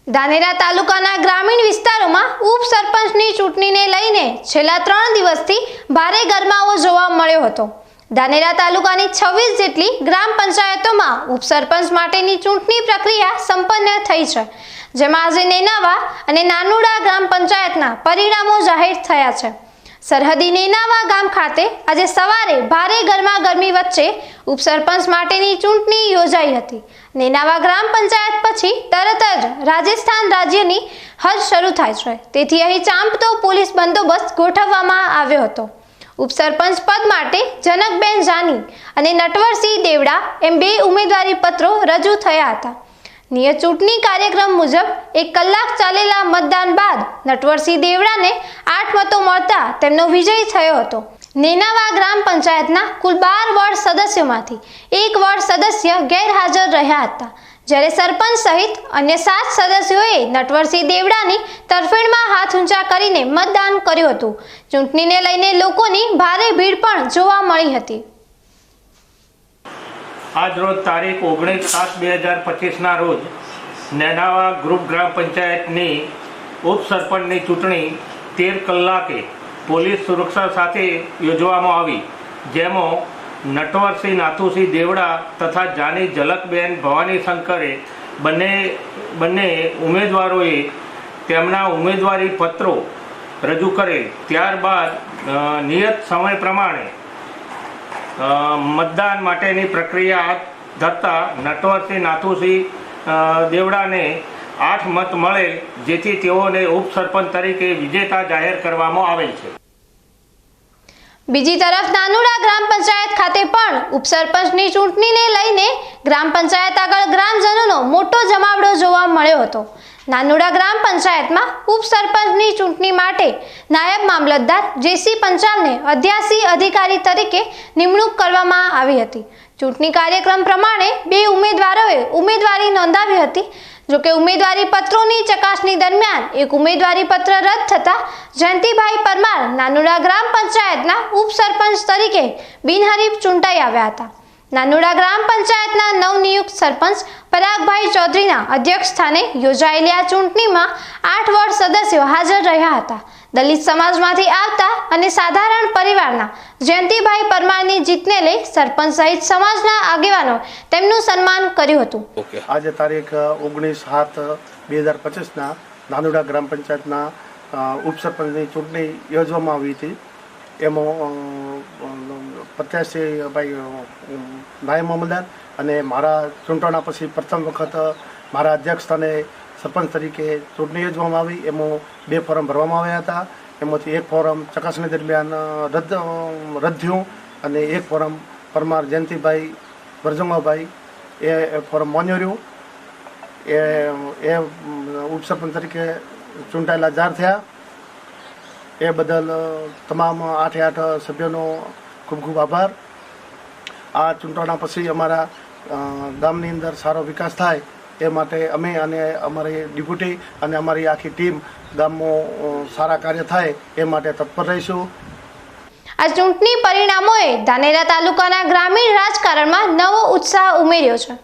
ધાનેરા તાલુકાના ગ્રામીણ વિસ્તારોમાં ઉપસરપંચની ચૂંટણીને લઈને છેલ્લા 3 દિવસથી ભારે ગરમાવો જોવા મળ્યો હતો। ધાનેરા તાલુકાની 26 જેટલી ગ્રામ પંચાયતોમાં ઉપસરપંચ માટેની ચૂંટણી પ્રક્રિયા સંપન્ન થઈ છે, જેમાં આજે નેનાવા અને નાનુડા ગ્રામ પંચાયતના પરિણામો જાહેર થયા છે। સરહદી નેનાવા ગામ ખાતે આજે સવારે ભારે ગરમાગરમી વચ્ચે ઉપસરપંચ માટેની ચૂંટણી યોજાઈ હતી। નેનાવા ગ્રામ પંચાયત પછી તરત જ રાજસ્થાન રાજ્યની હજ શરૂ થાય છે, તેથી અહીં ચાંપતો પોલીસ બંદોબસ્ત ગોઠવવામાં આવ્યો હતો। ઉપસરપંચ પદ માટે જનકબેન જાની અને નટવરસિંહ દેવડા એમ 2 ઉમેદવારી પત્રો રજૂ થયા હતા। નિયત ચૂંટણી કાર્યક્રમ મુજબ 1 કલાક ચાલેલા મતદાન બાદ નટવરસિંહ દેવડાને 8 મતો મળતા તેમનો વિજય થયો હતો। નેનાવા ગ્રામ પંચાયતના કુલ 12 વોર્ડ સદસ્યોમાંથી 1 વોર્ડ સદસ્ય ગેરહાજર રહ્યા હતા, જ્યારે સરપંચ સહિત અન્ય 7 સદસ્યોએ નટવરસિંહ દેવડાની તરફેણમાં હાથ ઊંચા કરીને મતદાન કર્યું હતું। ચૂંટણીને લઈને લોકોની ભારે ભીડ પણ જોવા મળી હતી। આજ રોજ તારીખ 19/7/2025 રોજ નેનાવા ગ્રુપ ગ્રામ પંચાયતની ઉપસરપંચની ચૂંટણી 13 કલાકે પોલીસ સુરક્ષા સાથે યોજવામાં આવી, જેમાં નટવરસિંહ નાથુસિંહ દેવડા તથા જાની ઝલકબેન ભવાની શંકરે બંને ઉમેદવારોએ તેમના ઉમેદવારી પત્રો રજૂ કરેલ। ત્યારબાદ નિયત સમય પ્રમાણે મતદાન માટેની પ્રક્રિયા હાથ ધરતા નટવરસિંહ નાથુસિંહ દેવડાને 8 મત મળેલ, જેથી તેઓને ઉપસરપંચ તરીકે વિજેતા જાહેર કરવામાં આવેલ છે। બીજી તરફ નાનુડા ગ્રામ પંચાયત ખાતે પણ ઉપસરપંચની ચૂંટણીને લઈને ગ્રામ પંચાયત આગળ ગ્રામજનોનો મોટો જમાવડો જોવા મળ્યો હતો। નાનુડા ગ્રામ પંચાયતમાં ઉપસરપંચની ચૂંટણી માટે નાયબ મામલતદાર જેસી પંચાલને અધ્યાસી અધિકારી તરીકે નિમણૂક કરવામાં આવી હતી। ચૂંટણી કાર્યક્રમ પ્રમાણે 2 ઉમેદવારોએ ઉમેદવારી નોંધાવી હતી, જોકે ઉમેદવારી પત્રોની ચકાસણી દરમિયાન એક ઉમેદવારી પત્ર રદ થતા જયંતિભાઈ પરમાર નાનુડા ગ્રામ પંચાયતના ઉપસરપંચ તરીકે બિનહરીફ ચૂંટાઈ આવ્યા હતા। નાનુડા ગ્રામ પંચાયતના નવનિયુક્ત સરપંચ પરાગભાઈ ચૌધરીના અધ્યક્ષ સ્થાને યોજાયેલી આ ચૂંટણીમાં 8 વોર્ડ સદસ્યો હાજર રહ્યા હતા। દલિત સમાજમાંથી આવતા અને સાધારણ પરિવારના જયંતિભાઈ પરમારની જીતને લઈ સરપંચ સહિત સમાજના આગેવાનો તેમનું સન્માન કર્યું હતું। આજે તારીખ 19/7/2025 નાનુડા ગ્રામ પંચાયતના ઉપસરપંચની ચૂંટણી યોજવામાં આવી હતી। એમાં પ્રત્યાશી નાયબ મામલતદાર અને મારા ચૂંટણા પછી પ્રથમ વખત મારા અધ્યક્ષ સ્થાને સરપંચ તરીકે ચૂંટણી યોજવામાં આવી। એમાં 2 ફોર્મ ભરવામાં આવ્યા હતા। એમાંથી 1 ફોર્મ ચકાસણી દરમિયાન રદ થયું અને 1 ફોર્મ પરમાર જયંતિભાઈ વરજંગાભાઈ એ ફોર્મ માન્ય રહ્યું। એ ઉપસરપંચ તરીકે ચૂંટાયેલા જાહેર થયા। એ બદલ તમામ 8 સભ્યોનો ખૂબ ખૂબ આભાર। આ ચૂંટણા પછી અમારા ગામની અંદર સારો વિકાસ થાય એ માટે અમે અને અમારી ડેપ્યુટી અને અમારી આખી ટીમ ગામમાં સારા કાર્ય થાય એ માટે તત્પર રહીશું। આ ચૂંટણી પરિણામોએ ધાનેરા તાલુકાના ગ્રામીણ રાજકારણમાં નવો ઉત્સાહ ઉમેર્યો છે।